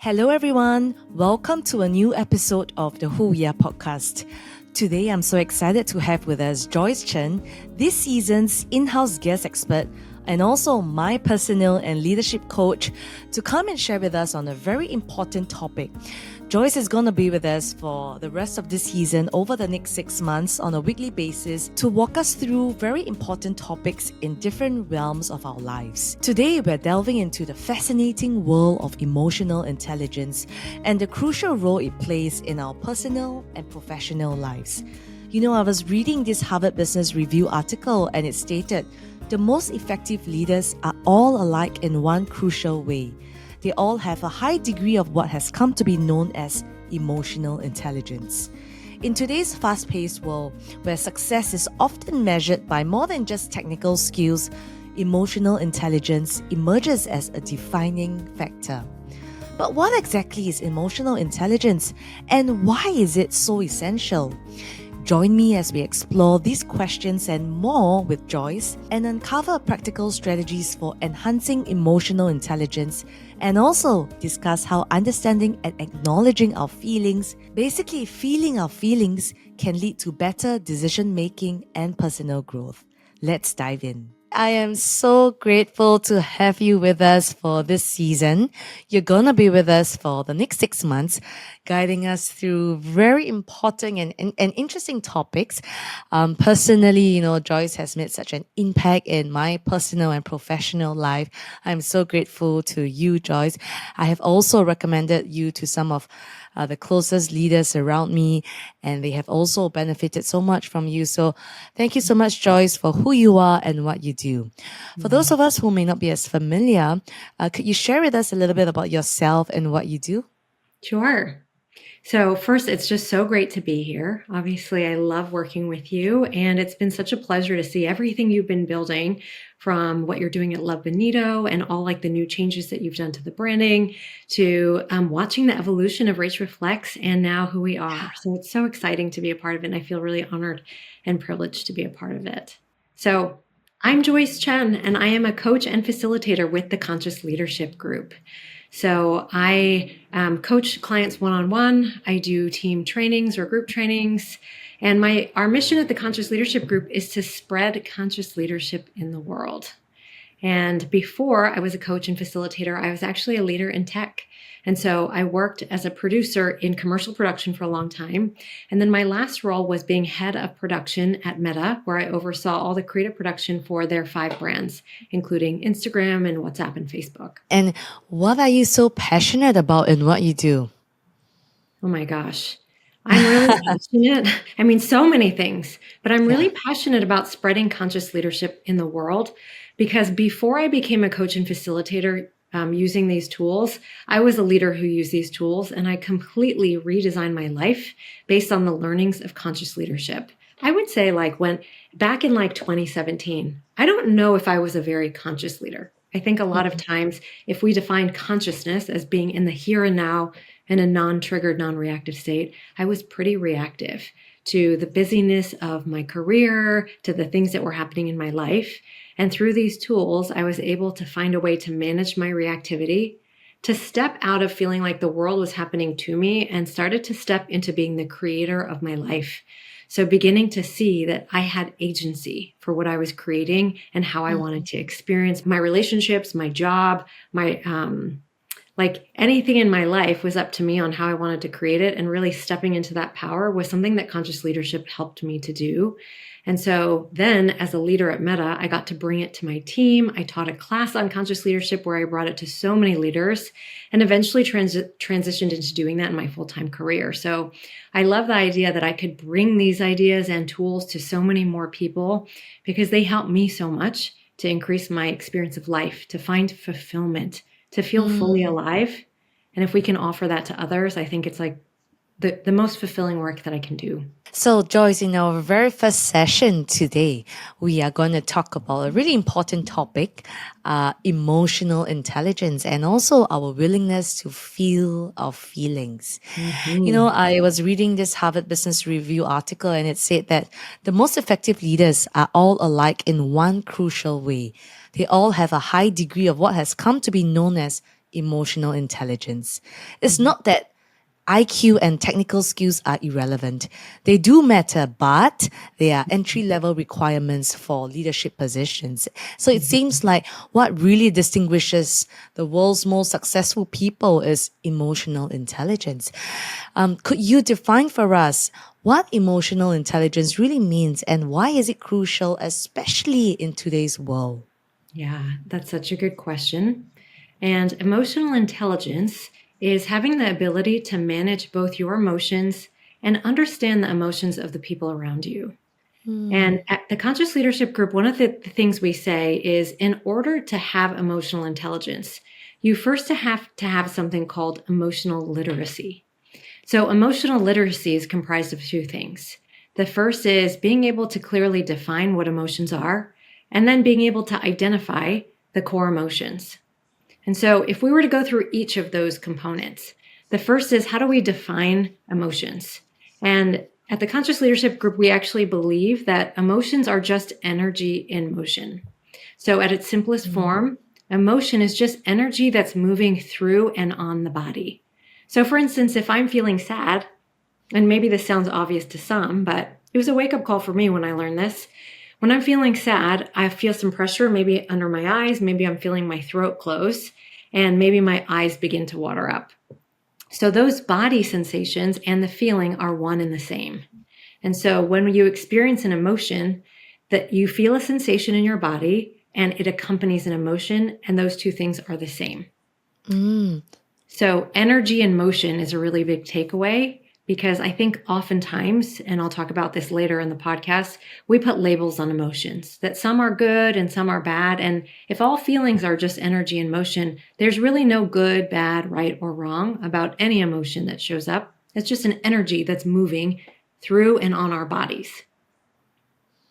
Hello, everyone. Welcome to a new episode of the Who We Are podcast. Today, I'm so excited to have with us Joyce Chen, this season's in-house guest expert and also my personal and leadership coach, to come and share with us on a very important topic. Joyce is going to be with us for the rest of this season over the next 6 months on a weekly basis to walk us through very important topics in different realms of our lives. Today, we're delving into the fascinating world of emotional intelligence and the crucial role it plays in our personal and professional lives. You know, I was reading this Harvard Business Review article and it stated, the most effective leaders are all alike in one crucial way. They all have a high degree of what has come to be known as emotional intelligence. In today's fast-paced world, where success is often measured by more than just technical skills, emotional intelligence emerges as a defining factor. But what exactly is emotional intelligence, and why is it so essential? Join me as we explore these questions and more with Joyce and uncover practical strategies for enhancing emotional intelligence and also discuss how understanding and acknowledging our feelings, basically feeling our feelings, can lead to better decision making and personal growth. Let's dive in. I am so grateful to have you with us for this season. You're going to be with us for the next 6 months, guiding us through very important and interesting topics. Personally, Joyce has made such an impact in my personal and professional life. I'm so grateful to you, Joyce. I have also recommended you to some of the closest leaders around me, and they have also benefited so much from you. So thank you so much, Joyce, for who you are and what you do. For those of us who may not be as familiar, could you share with us a little bit about yourself and what you do? Sure. So first, it's just so great to be here. Obviously, I love working with you, and it's been such a pleasure to see everything you've been building, from what you're doing at Love Benito and all like the new changes that you've done to the branding, to watching the evolution of Reach Reflects and now who we are. So it's so exciting to be a part of it, and I feel really honored and privileged to be a part of it. So I'm Joyce Chen, and I am a coach and facilitator with the Conscious Leadership Group. So I coach clients one-on-one. I do team trainings or group trainings. And our mission at the Conscious Leadership Group is to spread conscious leadership in the world. And before I was a coach and facilitator, I was actually a leader in tech. And so I worked as a producer in commercial production for a long time. And then my last role was being head of production at Meta, where I oversaw all the creative production for their 5 brands, including Instagram and WhatsApp and Facebook. And what are you so passionate about in what you do? Oh my gosh. I'm really passionate. I mean, so many things, but I'm really passionate about spreading conscious leadership in the world, because before I became a coach and facilitator using these tools, I was a leader who used these tools, and I completely redesigned my life based on the learnings of conscious leadership. I would say back in 2017, I don't know if I was a very conscious leader. I think a lot of times if we define consciousness as being in the here and now in a non-triggered, non-reactive state, I was pretty reactive to the busyness of my career, to the things that were happening in my life. And through these tools, I was able to find a way to manage my reactivity, to step out of feeling like the world was happening to me, and started to step into being the creator of my life. So beginning to see that I had agency for what I was creating and how I wanted to experience my relationships, my job, my anything in my life was up to me on how I wanted to create it, and really stepping into that power was something that conscious leadership helped me to do. And so then as a leader at Meta, I got to bring it to my team. I taught a class on conscious leadership where I brought it to so many leaders, and eventually transitioned into doing that in my full-time career. So I love the idea that I could bring these ideas and tools to so many more people, because they help me so much to increase my experience of life, to find fulfillment, to feel fully alive. And if we can offer that to others, I think it's like the most fulfilling work that I can do. So, Joyce, in our very first session today, we are going to talk about a really important topic, emotional intelligence, and also our willingness to feel our feelings. I was reading this Harvard Business Review article, and it said that the most effective leaders are all alike in one crucial way. They all have a high degree of what has come to be known as emotional intelligence. It's not that IQ and technical skills are irrelevant. They do matter, but they are entry level requirements for leadership positions. So it seems like what really distinguishes the world's most successful people is emotional intelligence. Could you define for us what emotional intelligence really means and why is it crucial, especially in today's world? Yeah, that's such a good question. And emotional intelligence is having the ability to manage both your emotions and understand the emotions of the people around you. And at the Conscious Leadership Group, one of the things we say is in order to have emotional intelligence, you first have to have something called emotional literacy. So, emotional literacy is comprised of two things. The first is being able to clearly define what emotions are, and then being able to identify the core emotions. And so, if we were to go through each of those components, the first is how do we define emotions? And at the Conscious Leadership Group, we actually believe that emotions are just energy in motion. So, at its simplest form, emotion is just energy that's moving through and on the body. So, for instance, if I'm feeling sad, and maybe this sounds obvious to some, but it was a wake up call for me when I learned this. When I'm feeling sad, I feel some pressure, maybe under my eyes, maybe I'm feeling my throat close, and maybe my eyes begin to water up. So those body sensations and the feeling are one and the same. And so when you experience an emotion, that you feel a sensation in your body and it accompanies an emotion, and those two things are the same. So energy and motion is a really big takeaway because I think oftentimes, and I'll talk about this later in the podcast, we put labels on emotions that some are good and some are bad. And if all feelings are just energy and motion, there's really no good, bad, right, or wrong about any emotion that shows up. It's just an energy that's moving through and on our bodies.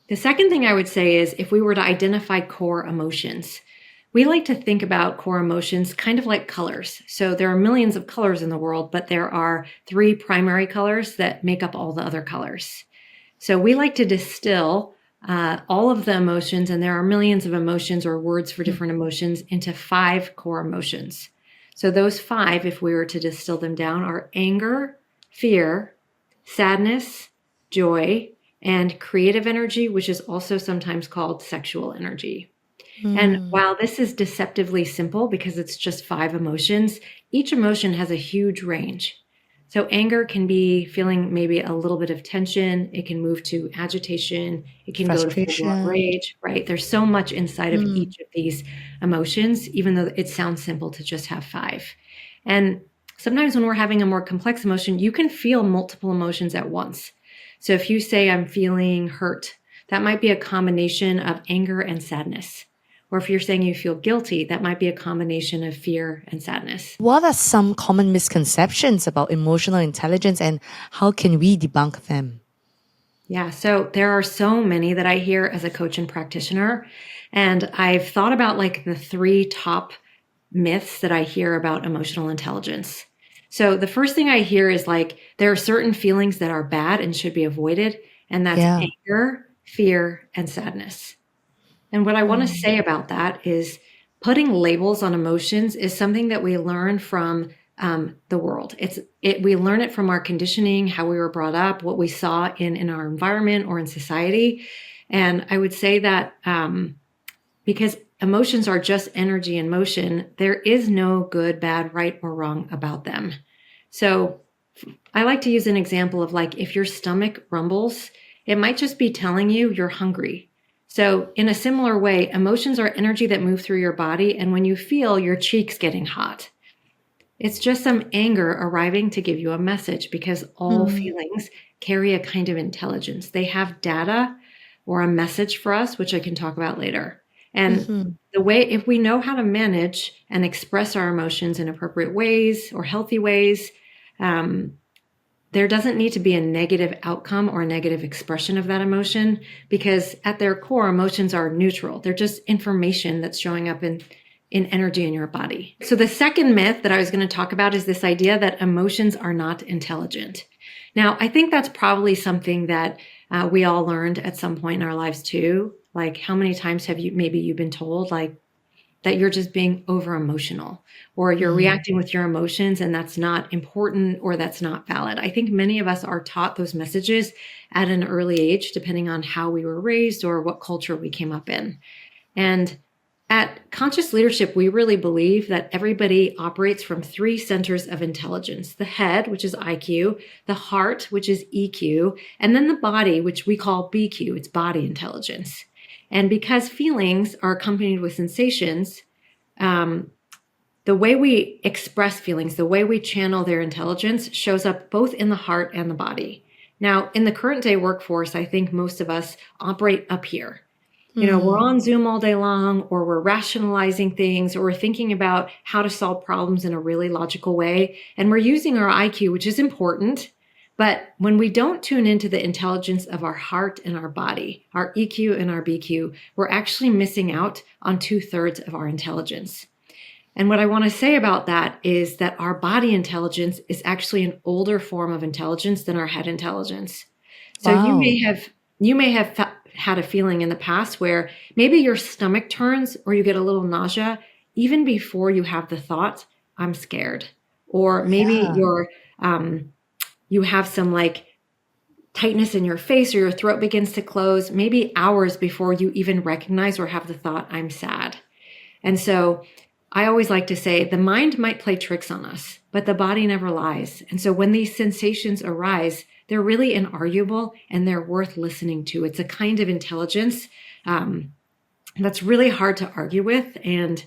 The second thing I would say is if we were to identify core emotions, we like to think about core emotions kind of like colors. So there are millions of colors in the world, but there are three primary colors that make up all the other colors. So we like to distill all of the emotions, and there are millions of emotions or words for different emotions, into 5 core emotions. So those 5, if we were to distill them down, are anger, fear, sadness, joy, and creative energy, which is also sometimes called sexual energy. And while this is deceptively simple because it's just 5 emotions, each emotion has a huge range. So anger can be feeling maybe a little bit of tension. It can move to agitation. It can go to full-blown Frustration. rage, right? There's so much inside of each of these emotions, even though it sounds simple to just have 5. And sometimes when we're having a more complex emotion, you can feel multiple emotions at once. So if you say, I'm feeling hurt, that might be a combination of anger and sadness. Or if you're saying you feel guilty, that might be a combination of fear and sadness. What are some common misconceptions about emotional intelligence and how can we debunk them? Yeah, so there are so many that I hear as a coach and practitioner. And I've thought about like the 3 top myths that I hear about emotional intelligence. So the first thing I hear is like there are certain feelings that are bad and should be avoided, and that's Yeah. anger, fear, and sadness. And what I want to say about that is putting labels on emotions is something that we learn from the world. We learn it from our conditioning, how we were brought up, what we saw in our environment or in society. And I would say that because emotions are just energy in motion, there is no good, bad, right, or wrong about them. So I like to use an example of like if your stomach rumbles, it might just be telling you you're hungry. So, in a similar way, emotions are energy that move through your body. And when you feel your cheeks getting hot, it's just some anger arriving to give you a message because all feelings carry a kind of intelligence. They have data or a message for us, which I can talk about later. And the way, if we know how to manage and express our emotions in appropriate ways or healthy ways, there doesn't need to be a negative outcome or a negative expression of that emotion because at their core, emotions are neutral. They're just information that's showing up in energy in your body. So the second myth that I was going to talk about is this idea that emotions are not intelligent. Now, I think that's probably something that we all learned at some point in our lives too. Like how many times have you've been told like, that you're just being over emotional, or you're reacting with your emotions and that's not important or that's not valid. I think many of us are taught those messages at an early age, depending on how we were raised or what culture we came up in. And at Conscious Leadership, we really believe that everybody operates from three centers of intelligence: the head, which is IQ, the heart, which is EQ, and then the body, which we call BQ, it's body intelligence. And because feelings are accompanied with sensations, the way we express feelings, the way we channel their intelligence shows up both in the heart and the body. Now, in the current day workforce, I think most of us operate up here. We're on Zoom all day long, or we're rationalizing things, or we're thinking about how to solve problems in a really logical way. And we're using our IQ, which is important. But when we don't tune into the intelligence of our heart and our body, our EQ and our BQ, we're actually missing out on 2/3 of our intelligence. And what I want to say about that is that our body intelligence is actually an older form of intelligence than our head intelligence. So Wow. you may have had a feeling in the past where maybe your stomach turns or you get a little nausea even before you have the thought, I'm scared. Or maybe you have some like tightness in your face or your throat begins to close, maybe hours before you even recognize or have the thought, I'm sad. And so I always like to say the mind might play tricks on us, but the body never lies. And so when these sensations arise, they're really inarguable and they're worth listening to. It's a kind of intelligence that's really hard to argue with and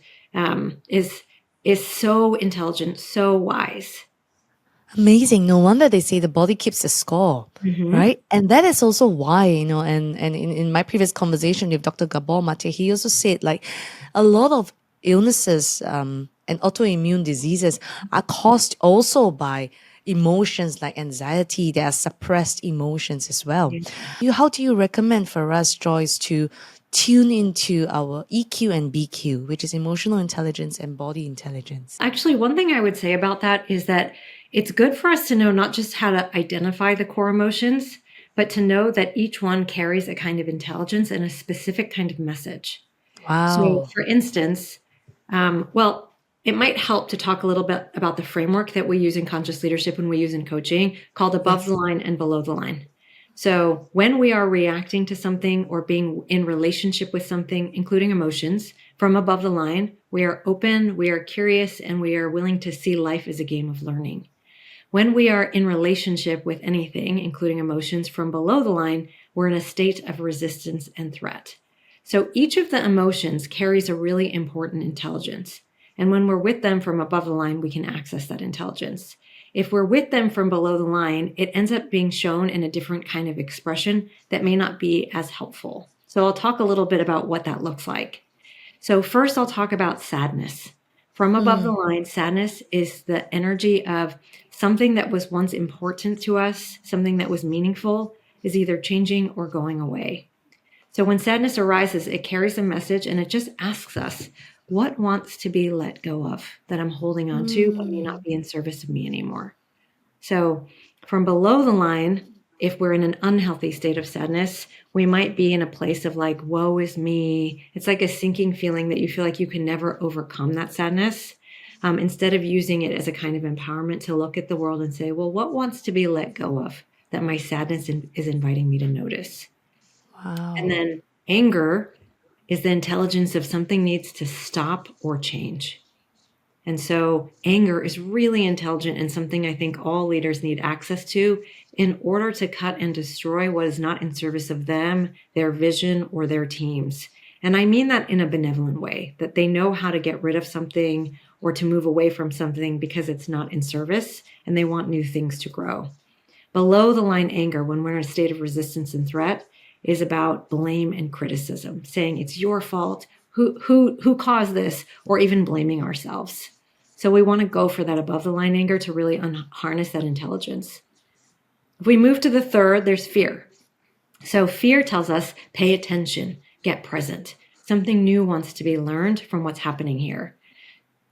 is so intelligent, so wise. Amazing. No wonder they say the body keeps the score, right? And that is also why, and in my previous conversation with Dr. Gabor Mate, he also said like a lot of illnesses and autoimmune diseases are caused also by emotions like anxiety. There are suppressed emotions as well. How do you recommend for us, Joyce, to tune into our EQ and BQ, which is emotional intelligence and body intelligence? Actually, one thing I would say about that is that it's good for us to know not just how to identify the core emotions, but to know that each one carries a kind of intelligence and a specific kind of message. So, Wow. for instance, it might help to talk a little bit about the framework that we use in conscious leadership and we use in coaching called above the line and below the line. So when we are reacting to something or being in relationship with something, including emotions, from above the line, we are open, we are curious, and we are willing to see life as a game of learning. When we are in relationship with anything, including emotions, from below the line, we're in a state of resistance and threat. So each of the emotions carries a really important intelligence. And when we're with them from above the line, we can access that intelligence. If we're with them from below the line, it ends up being shown in a different kind of expression that may not be as helpful. So I'll talk a little bit about what that looks like. So first, I'll talk about sadness. From above the line, sadness is the energy of something that was once important to us, something that was meaningful, is either changing or going away. So when sadness arises, it carries a message and it just asks us, what wants to be let go of that I'm holding on to, but may not be in service of me anymore? So from below the line, if we're in an unhealthy state of sadness, we might be in a place of like, woe is me. It's like a sinking feeling that you feel like you can never overcome that sadness. Instead of using it as a kind of empowerment to look at the world and say, well, what wants to be let go of that my sadness is inviting me to notice? Wow. And then anger is the intelligence of something needs to stop or change. And so anger is really intelligent and something I think all leaders need access to in order to cut and destroy what is not in service of them, their vision, or their teams. And I mean that in a benevolent way, that they know how to get rid of something or to move away from something because it's not in service and they want new things to grow. Below the line anger, when we're in a state of resistance and threat, is about blame and criticism, saying it's your fault, who caused this, or even blaming ourselves. So we want to go for that above the line anger to really harness that intelligence. If we move to the third, there's fear. So fear tells us, pay attention, get present. Something new wants to be learned from what's happening here.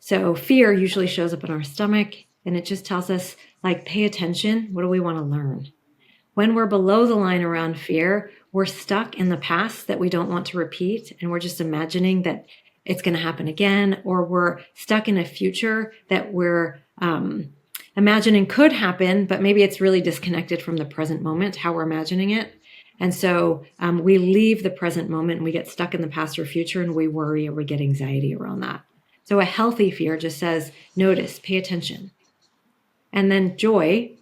So fear usually shows up in our stomach, and it just tells us, like, pay attention. What do we want to learn? When we're below the line around fear, we're stuck in the past that we don't want to repeat. And we're just imagining that it's going to happen again, or we're stuck in a future that we're imagining could happen, but maybe it's really disconnected from the present moment, how we're imagining it. And so we leave the present moment and we get stuck in the past or future, and we worry or we get anxiety around that. So a healthy fear just says, notice, pay attention. And then joy,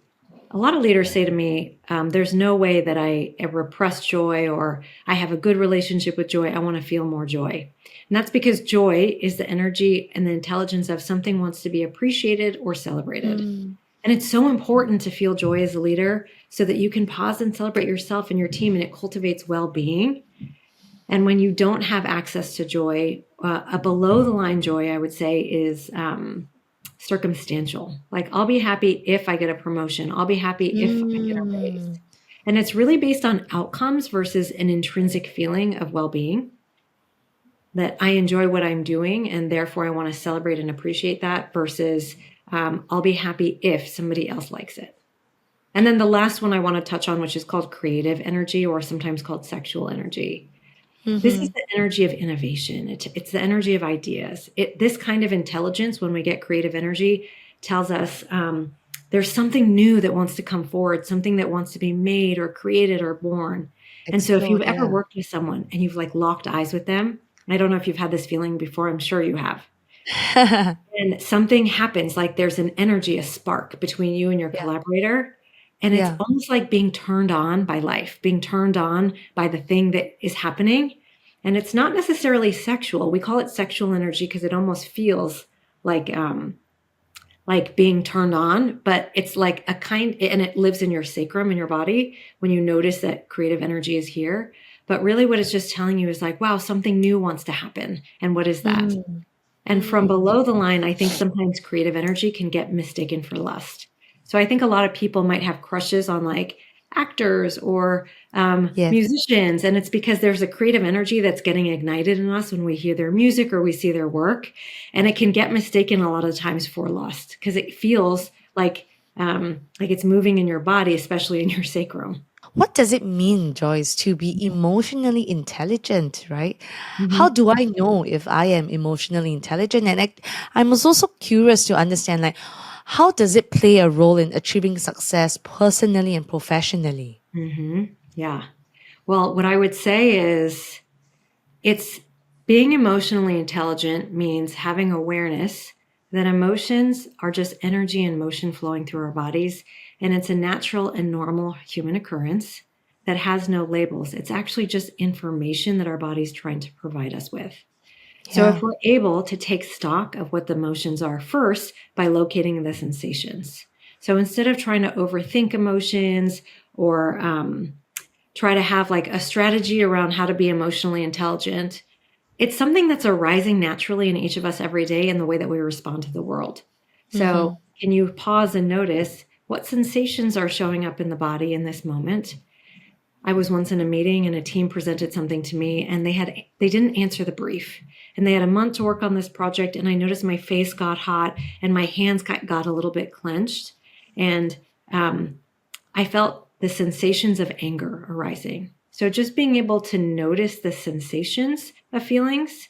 a lot of leaders say to me, there's no way that I repress joy or I have a good relationship with joy. I want to feel more joy. And that's because joy is the energy and the intelligence of something wants to be appreciated or celebrated. And it's so important to feel joy as a leader so that you can pause and celebrate yourself and your team, and it cultivates well-being. And when you don't have access to joy, a below the line joy, I would say, is circumstantial. Like, I'll be happy if I get a promotion. I'll be happy if I get a raise. And it's really based on outcomes versus an intrinsic feeling of well-being, that I enjoy what I'm doing and therefore I want to celebrate and appreciate that, versus I'll be happy if somebody else likes it. And then the last one I want to touch on, which is called creative energy, or sometimes called sexual energy. This is the energy of innovation. It's the energy of ideas. This kind of intelligence, when we get creative energy, tells us there's something new that wants to come forward, something that wants to be made or created or born. And so if you've ever worked with someone and you've like locked eyes with them, I don't know if you've had this feeling before, I'm sure you have. And something happens, like there's an energy, a spark between you and your collaborator. And it's almost like being turned on by life, being turned on by the thing that is happening. And it's not necessarily sexual. We call it sexual energy because it almost feels like being turned on, but it's like a kind, and it lives in your sacrum in your body when you notice that creative energy is here. But really what it's just telling you is like, wow, something new wants to happen. And what is that? And from below the line, I think sometimes creative energy can get mistaken for lust. So I think a lot of people might have crushes on like actors or musicians. And it's because there's a creative energy that's getting ignited in us when we hear their music or we see their work. And it can get mistaken a lot of times for lust because it feels like it's moving in your body, especially in your sacrum. What does it mean, Joyce, to be emotionally intelligent, right? How do I know if I am emotionally intelligent? And I'm also curious to understand, like, how does it play a role in achieving success personally and professionally? Yeah. Well, what I would say is it's being emotionally intelligent means having awareness that emotions are just energy and motion flowing through our bodies. And it's a natural and normal human occurrence that has no labels. It's actually just information that our body's trying to provide us with. So if we're able to take stock of what the emotions are first by locating the sensations. So instead of trying to overthink emotions or try to have like a strategy around how to be emotionally intelligent, it's something that's arising naturally in each of us every day in the way that we respond to the world. So can you pause and notice what sensations are showing up in the body in this moment? I was once in a meeting and a team presented something to me and they didn't answer the brief. And they had a month to work on this project, and I noticed my face got hot and my hands got a little bit clenched. And I felt the sensations of anger arising. So just being able to notice the sensations of feelings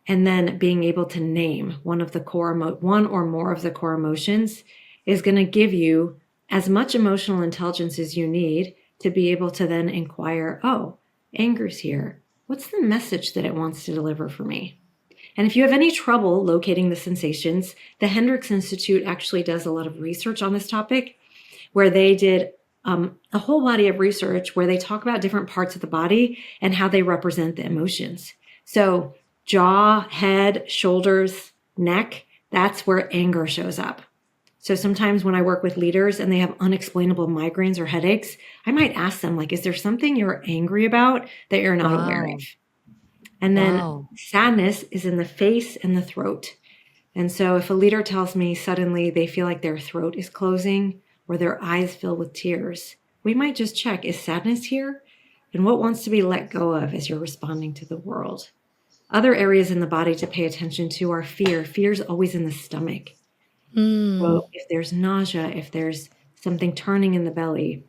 and then being able to name one or more of the core emotions is going to give you as much emotional intelligence as you need to be able to then inquire, oh, anger's here. What's the message that it wants to deliver for me? And if you have any trouble locating the sensations, the Hendricks Institute actually does a lot of research on this topic, where they did a whole body of research where they talk about different parts of the body and how they represent the emotions. So jaw, head, shoulders, neck, that's where anger shows up. So sometimes when I work with leaders and they have unexplainable migraines or headaches, I might ask them, like, is there something you're angry about that you're not aware of? And then sadness is in the face and the throat. And so if a leader tells me suddenly they feel like their throat is closing or their eyes fill with tears, we might just check, is sadness here? And what wants to be let go of as you're responding to the world? Other areas in the body to pay attention to are fear. Fear is always in the stomach. So if there's nausea, if there's something turning in the belly,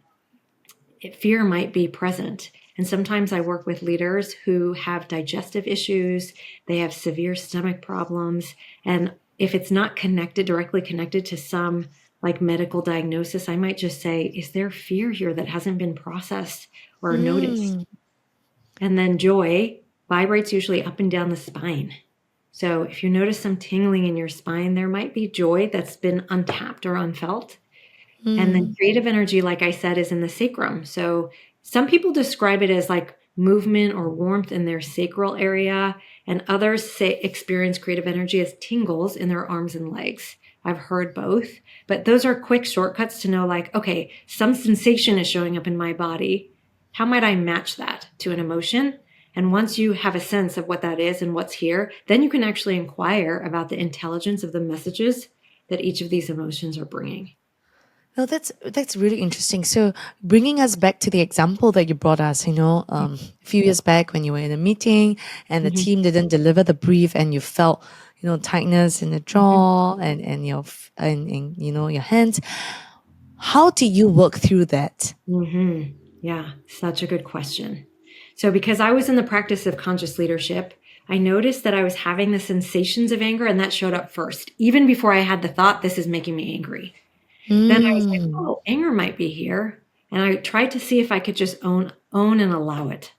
fear might be present. And sometimes I work with leaders who have digestive issues, they have severe stomach problems. And if it's not directly connected to some like medical diagnosis, I might just say, is there fear here that hasn't been processed or noticed? Mm. And then joy vibrates usually up and down the spine. So if you notice some tingling in your spine, there might be joy that's been untapped or unfelt. And then Mm. creative energy, like I said, is in the sacrum. So some people describe it as like movement or warmth in their sacral area, and others experience creative energy as tingles in their arms and legs. I've heard both, but those are quick shortcuts to know like, okay, some sensation is showing up in my body. How might I match that to an emotion? And once you have a sense of what that is and what's here, then you can actually inquire about the intelligence of the messages that each of these emotions are bringing. No, that's really interesting. So, bringing us back to the example that you brought us, a few years back when you were in a meeting and the Mhm. team didn't deliver the brief, and you felt, tightness in the Mhm. jaw and your hands. How do you work through that? Yeah, such a good question. So, because I was in the practice of conscious leadership, I noticed that I was having the sensations of anger, and that showed up first, even before I had the thought, this is making me angry. Then I was like, Mm. oh, anger might be here. And I tried to see if I could just own and allow it.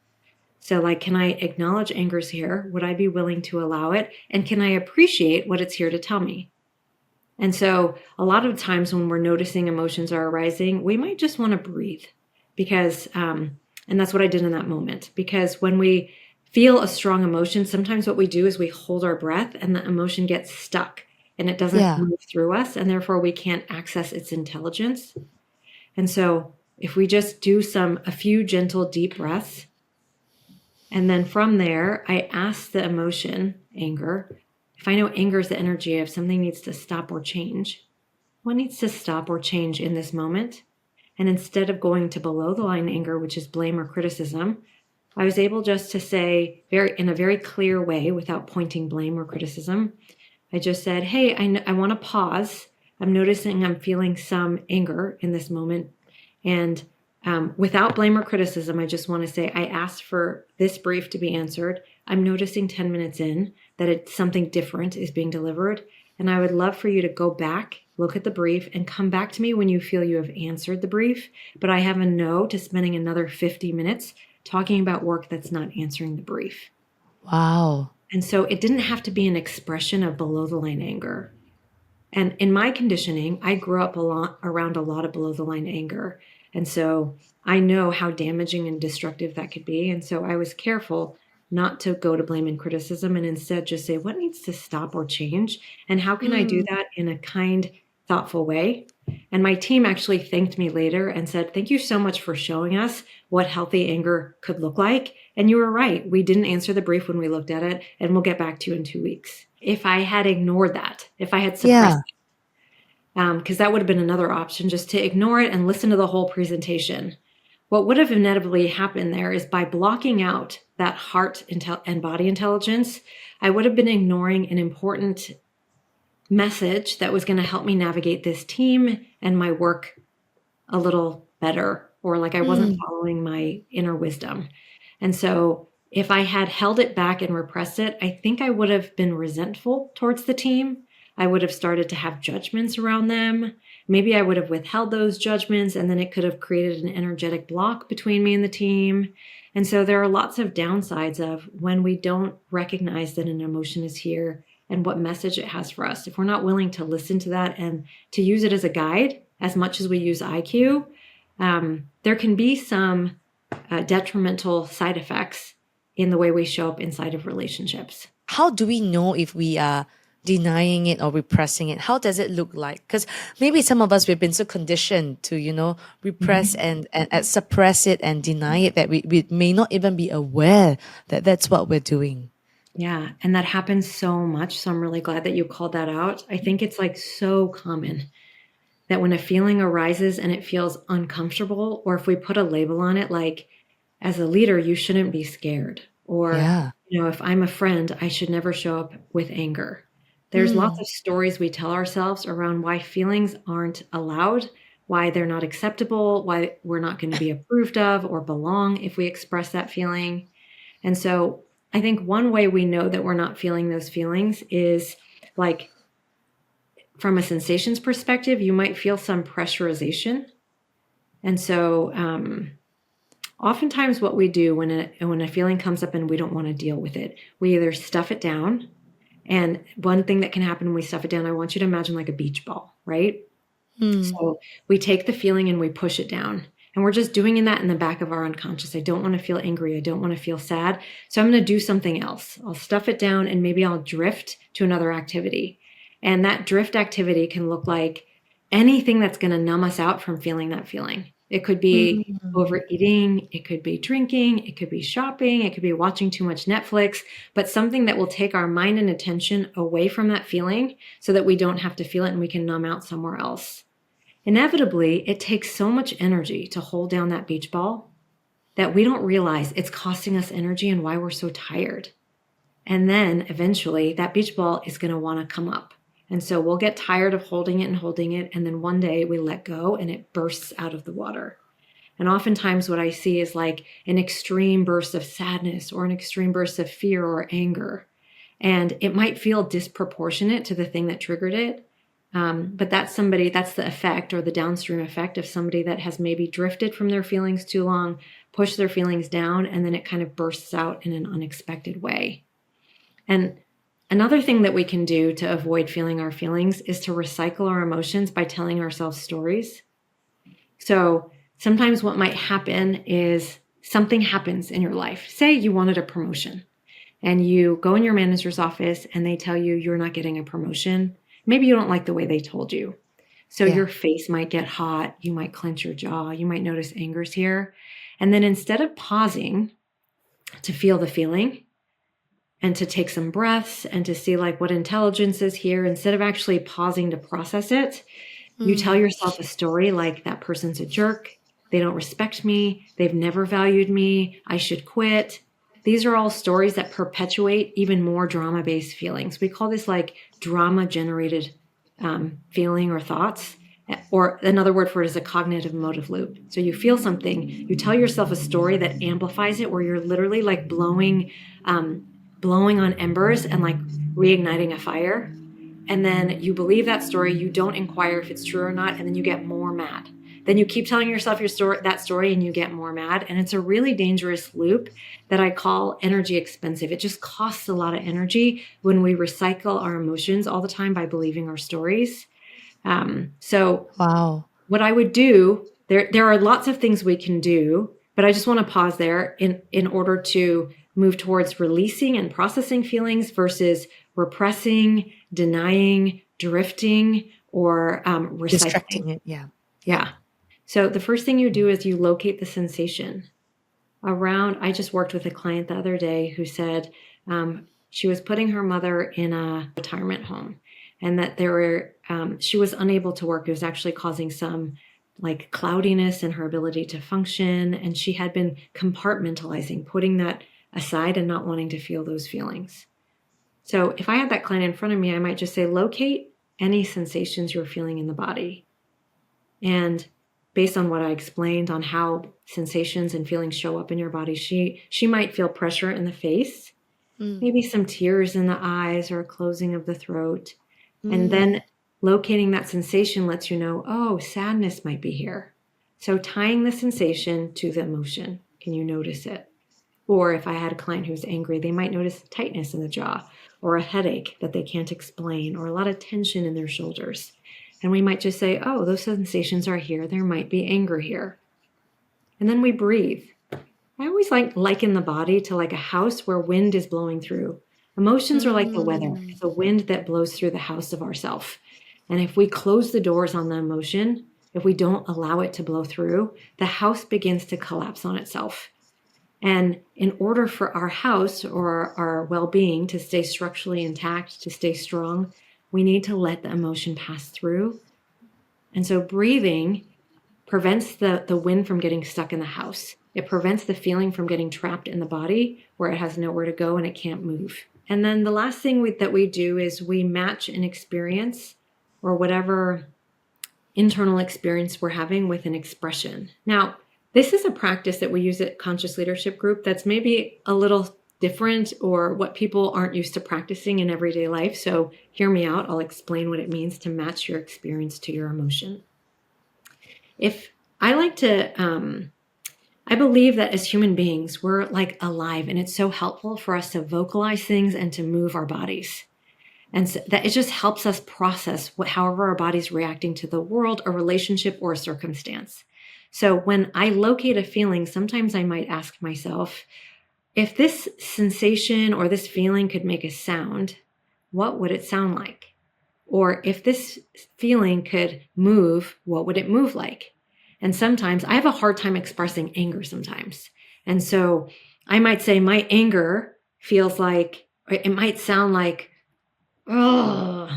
So, like, can I acknowledge anger's here? Would I be willing to allow it? And can I appreciate what it's here to tell me? And so, a lot of times when we're noticing emotions are arising, we might just want to breathe because, and that's what I did in that moment. Because when we feel a strong emotion, sometimes what we do is we hold our breath and the emotion gets stuck and it doesn't Yeah. move through us. And therefore, we can't access its intelligence. And so, if we just do a few gentle, deep breaths, and then from there, I ask the emotion, anger, if I know anger is the energy of something needs to stop or change, what needs to stop or change in this moment? And instead of going to below the line anger, which is blame or criticism, I was able just to say in a very clear way without pointing blame or criticism. I just said, hey, I want to pause. I'm noticing I'm feeling some anger in this moment. And without blame or criticism, I just want to say, I asked for this brief to be answered. I'm noticing 10 minutes in that something different is being delivered. And I would love for you to go back, look at the brief, and come back to me when you feel you have answered the brief. But I have a no to spending another 50 minutes talking about work that's not answering the brief. Wow. And so it didn't have to be an expression of below the line anger. And in my conditioning, I grew up around a lot of below the line anger. And so I know how damaging and destructive that could be. And so I was careful not to go to blame and criticism and instead just say, what needs to stop or change? And how can I do Mm. that in a kind, thoughtful way? And my team actually thanked me later and said, thank you so much for showing us what healthy anger could look like. And you were right. We didn't answer the brief when we looked at it, and we'll get back to you in 2 weeks. If I had ignored that, if I had suppressed Yeah. because that would have been another option, just to ignore it and listen to the whole presentation. What would have inevitably happened there is by blocking out that heart and body intelligence, I would have been ignoring an important message that was going to help me navigate this team and my work a little better, or like I wasn't Mm. following my inner wisdom. And so if I had held it back and repressed it, I think I would have been resentful towards the team. I would have started to have judgments around them. Maybe I would have withheld those judgments, and then it could have created an energetic block between me and the team. And so there are lots of downsides of when we don't recognize that an emotion is here and what message it has for us. If we're not willing to listen to that and to use it as a guide as much as we use IQ, there can be some detrimental side effects in the way we show up inside of relationships. How do we know if we are denying it or repressing it? How does it look like? Because maybe some of us, we've been so conditioned to, repress Mhm. and suppress it and deny it that we may not even be aware that that's what we're doing. Yeah, and that happens so much. So I'm really glad that you called that out. I think it's like so common that when a feeling arises and it feels uncomfortable, or if we put a label on it, like as a leader, you shouldn't be scared, or, Yeah. if I'm a friend, I should never show up with anger. There's lots Mm. of stories we tell ourselves around why feelings aren't allowed why they're not acceptable, why we're not going to be approved of or belong if we express that feeling. And so I think one way we know that we're not feeling those feelings is like from a sensations perspective, you might feel some pressurization. And so oftentimes what we do when a feeling comes up and we don't want to deal with it, we either stuff it down. And one thing that can happen when we stuff it down, I want you to imagine like a beach ball, right? So we take the feeling and we push it down. And we're just doing that in the back of our unconscious. I don't want to feel angry. I don't want to feel sad. So I'm going to do something else. I'll stuff it down and maybe I'll drift to another activity. And that drift activity can look like anything that's going to numb us out from feeling that feeling. It could be overeating. It could be drinking. It could be shopping. It could be watching too much Netflix, but something that will take our mind and attention away from that feeling so that we don't have to feel it and we can numb out somewhere else. Inevitably, it takes so much energy to hold down that beach ball that we don't realize it's costing us energy and why we're so tired. And then eventually that beach ball is going to want to come up. And so we'll get tired of holding it. And then one day we let go and it bursts out of the water. And oftentimes what I see is like an extreme burst of sadness or an extreme burst of fear or anger. And it might feel disproportionate to the thing that triggered it. But that's the effect or the downstream effect of somebody that has maybe drifted from their feelings too long, pushed their feelings down, and then it kind of bursts out in an unexpected way. And another thing that we can do to avoid feeling our feelings is to recycle our emotions by telling ourselves stories. So sometimes what might happen is something happens in your life. Say you wanted a promotion and you go in your manager's office and they tell you you're not getting a promotion. Maybe you don't like the way they told you. So your face might get hot. You might clench your jaw. You might notice anger's here. And then instead of pausing to feel the feeling and to take some breaths and to see like what intelligence is here, instead of actually pausing to process it, you tell yourself a story like that person's a jerk. They don't respect me. They've never valued me. I should quit. These are all stories that perpetuate even more drama-based feelings. We call this like drama-generated feeling or thoughts, or another word for it is a cognitive emotive loop. So you feel something, you tell yourself a story that amplifies it, where you're literally like blowing on embers and like reigniting a fire. And then you believe that story, you don't inquire if it's true or not, and then you get more mad. Then you keep telling yourself that story and you get more mad. And it's a really dangerous loop that I call energy expensive. It just costs a lot of energy when we recycle our emotions all the time by believing our stories. Wow. What I would do, there are lots of things we can do, but I just want to pause there in order to move towards releasing and processing feelings versus repressing, denying, drifting, or recycling. Distracting it, Yeah. So the first thing you do is you locate the sensation around. I just worked with a client the other day who said she was putting her mother in a retirement home and that she was unable to work. It was actually causing some like cloudiness in her ability to function. And she had been compartmentalizing, putting that aside and not wanting to feel those feelings. So if I had that client in front of me, I might just say, locate any sensations you're feeling in the body. And based on what I explained on how sensations and feelings show up in your body, she might feel pressure in the face, maybe some tears in the eyes or a closing of the throat. And then locating that sensation lets you know, oh, sadness might be here. So tying the sensation to the emotion, can you notice it? Or if I had a client who's angry, they might notice tightness in the jaw or a headache that they can't explain or a lot of tension in their shoulders. And we might just say, oh, those sensations are here. There might be anger here. And then we breathe. I always liken the body to like a house where wind is blowing through. Emotions are like the weather. It's a wind that blows through the house of ourself. And if we close the doors on the emotion, if we don't allow it to blow through, the house begins to collapse on itself. And in order for our house or our well-being to stay structurally intact, to stay strong, we need to let the emotion pass through. And so breathing prevents the wind from getting stuck in the house. It prevents the feeling from getting trapped in the body where it has nowhere to go and it can't move. And then the last thing that we do is we match an experience or whatever internal experience we're having with an expression. Now, this is a practice that we use at Conscious Leadership Group that's maybe a little different or what people aren't used to practicing in everyday life. So hear me out. I'll explain what it means to match your experience to your emotion. If I like to, I believe that as human beings, we're like alive, and it's so helpful for us to vocalize things and to move our bodies. And so that it just helps us process however our body's reacting to the world, a relationship, or a circumstance. So when I locate a feeling, sometimes I might ask myself, if this sensation or this feeling could make a sound, what would it sound like? Or if this feeling could move, what would it move like? And sometimes I have a hard time expressing anger sometimes. And so I might say my anger feels like, it might sound like, oh,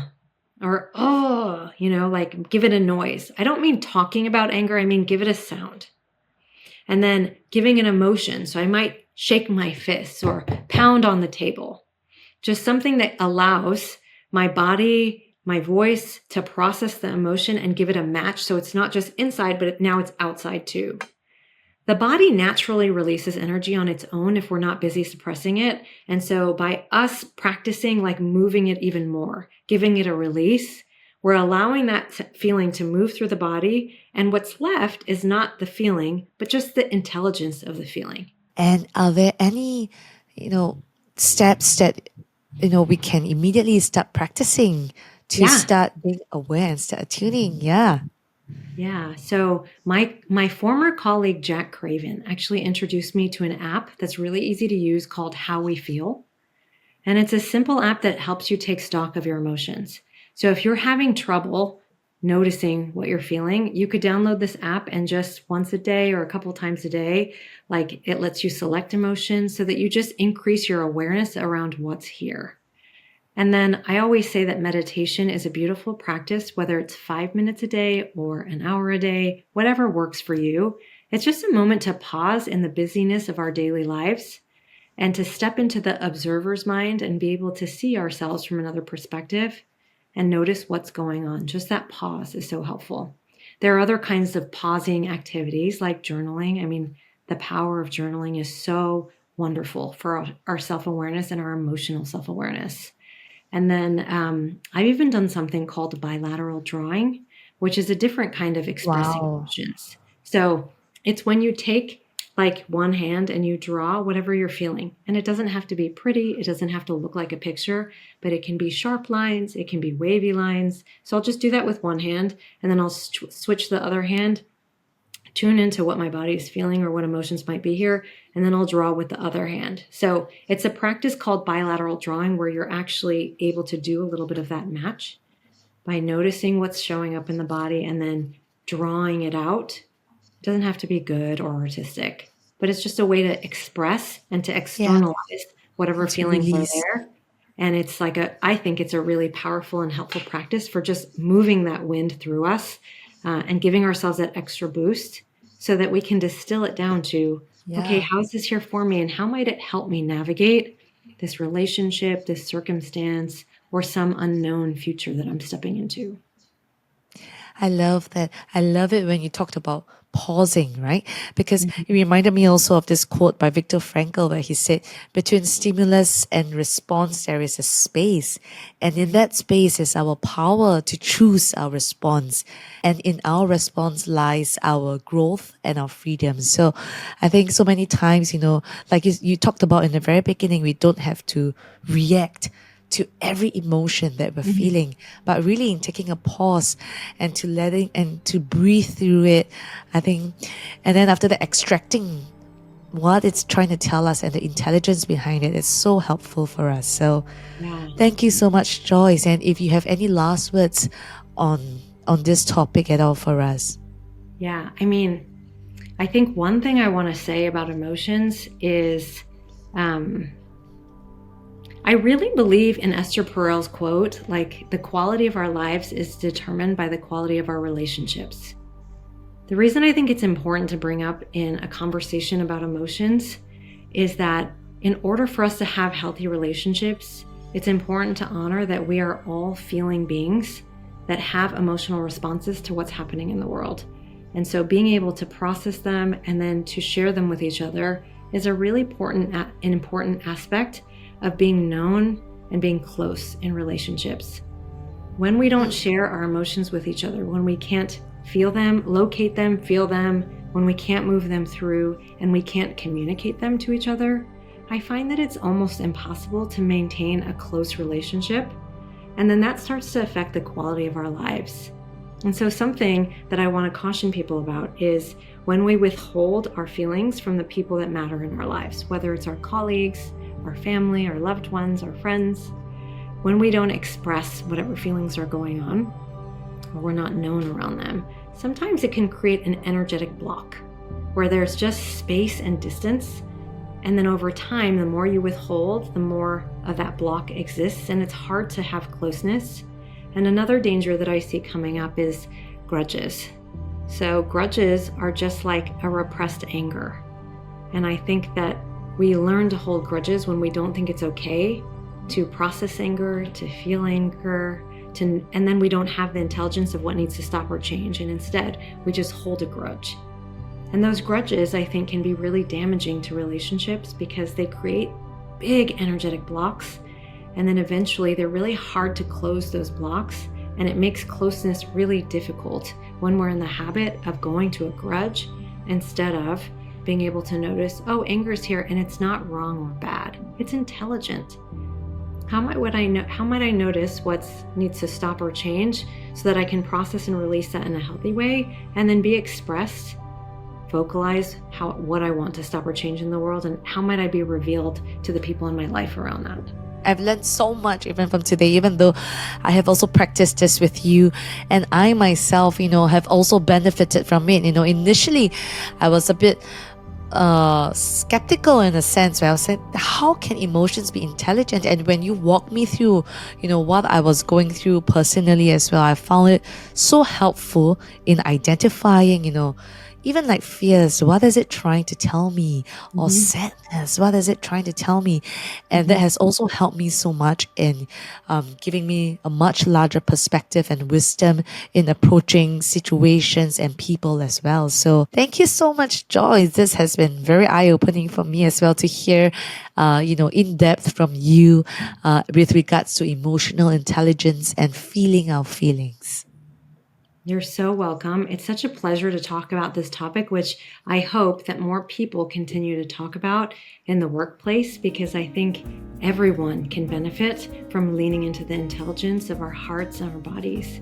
or oh, like give it a noise. I don't mean talking about anger. I mean, give it a sound. And then giving an emotion. So I might shake my fists or pound on the table. Just something that allows my body, my voice to process the emotion and give it a match. So it's not just inside, but now it's outside too. The body naturally releases energy on its own if we're not busy suppressing it. And so by us practicing, like moving it even more, giving it a release, we're allowing that feeling to move through the body. And what's left is not the feeling, but just the intelligence of the feeling. And are there any, steps that, we can immediately start practicing to start being aware and start attuning? Yeah. Yeah. So my former colleague, Jack Craven, actually introduced me to an app that's really easy to use called How We Feel. And it's a simple app that helps you take stock of your emotions. So if you're having trouble noticing what you're feeling, you could download this app and just once a day or a couple times a day, like it lets you select emotions so that you just increase your awareness around what's here. And then I always say that meditation is a beautiful practice, whether it's 5 minutes a day or an hour a day, whatever works for you. It's just a moment to pause in the busyness of our daily lives and to step into the observer's mind and be able to see ourselves from another perspective and notice what's going on. Just that pause is so helpful. There are other kinds of pausing activities like journaling. I mean, the power of journaling is so wonderful for our self-awareness and our emotional self-awareness. And then I've even done something called bilateral drawing, which is a different kind of expressing emotions. So it's when you take like one hand and you draw whatever you're feeling. And it doesn't have to be pretty. It doesn't have to look like a picture, but it can be sharp lines. It can be wavy lines. So I'll just do that with one hand, and then I'll switch the other hand, tune into what my body is feeling or what emotions might be here, and then I'll draw with the other hand. So it's a practice called bilateral drawing where you're actually able to do a little bit of that match by noticing what's showing up in the body and then drawing it out. It doesn't have to be good or artistic, but it's just a way to express and to externalize whatever feelings are there. And it's like I think it's a really powerful and helpful practice for just moving that wind through us and giving ourselves that extra boost so that we can distill it down to, okay, how is this here for me? And how might it help me navigate this relationship, this circumstance, or some unknown future that I'm stepping into? I love that. I love it when you talked about pausing, right? Because it reminded me also of this quote by Viktor Frankl where he said, between stimulus and response, there is a space. And in that space is our power to choose our response. And in our response lies our growth and our freedom. So I think so many times, like you talked about in the very beginning, we don't have to react to every emotion that we're feeling, but really in taking a pause and to letting and to breathe through it, I think, and then after that extracting what it's trying to tell us and the intelligence behind it is so helpful for us. So thank you so much, Joyce. And if you have any last words on this topic at all for us. Yeah, I mean, I think one thing I want to say about emotions is I really believe in Esther Perel's quote, like the quality of our lives is determined by the quality of our relationships. The reason I think it's important to bring up in a conversation about emotions is that in order for us to have healthy relationships, it's important to honor that we are all feeling beings that have emotional responses to what's happening in the world. And so being able to process them and then to share them with each other is a really important aspect of being known and being close in relationships. When we don't share our emotions with each other, when we can't feel them, locate them, feel them, when we can't move them through and we can't communicate them to each other, I find that it's almost impossible to maintain a close relationship. And then that starts to affect the quality of our lives. And so something that I want to caution people about is when we withhold our feelings from the people that matter in our lives, whether it's our colleagues, our family, our loved ones, our friends, when we don't express whatever feelings are going on, or we're not known around them, sometimes it can create an energetic block where there's just space and distance. And then over time, the more you withhold, the more of that block exists, and it's hard to have closeness. And another danger that I see coming up is grudges. So grudges are just like a repressed anger. And I think that we learn to hold grudges when we don't think it's okay to process anger, to feel anger, and then we don't have the intelligence of what needs to stop or change. And instead, we just hold a grudge. And those grudges, I think, can be really damaging to relationships because they create big energetic blocks. And then eventually they're really hard to close those blocks. And it makes closeness really difficult when we're in the habit of going to a grudge instead of being able to notice, oh, anger is here and it's not wrong or bad. It's intelligent. How might I notice what needs to stop or change so that I can process and release that in a healthy way and then be expressed, vocalize what I want to stop or change in the world, and how might I be revealed to the people in my life around that? I've learned so much even from today, even though I have also practiced this with you, and I myself, have also benefited from it. Initially I was a bit skeptical in a sense where I was saying, how can emotions be intelligent? And when you walk me through, what I was going through personally as well, I found it so helpful in identifying, even like fears, what is it trying to tell me? Or sadness, what is it trying to tell me? And that has also helped me so much in giving me a much larger perspective and wisdom in approaching situations and people as well. So thank you so much, Joyce. This has been very eye-opening for me as well to hear, in depth from you with regards to emotional intelligence and feeling our feelings. You're so welcome. It's such a pleasure to talk about this topic, which I hope that more people continue to talk about in the workplace, because I think everyone can benefit from leaning into the intelligence of our hearts and our bodies.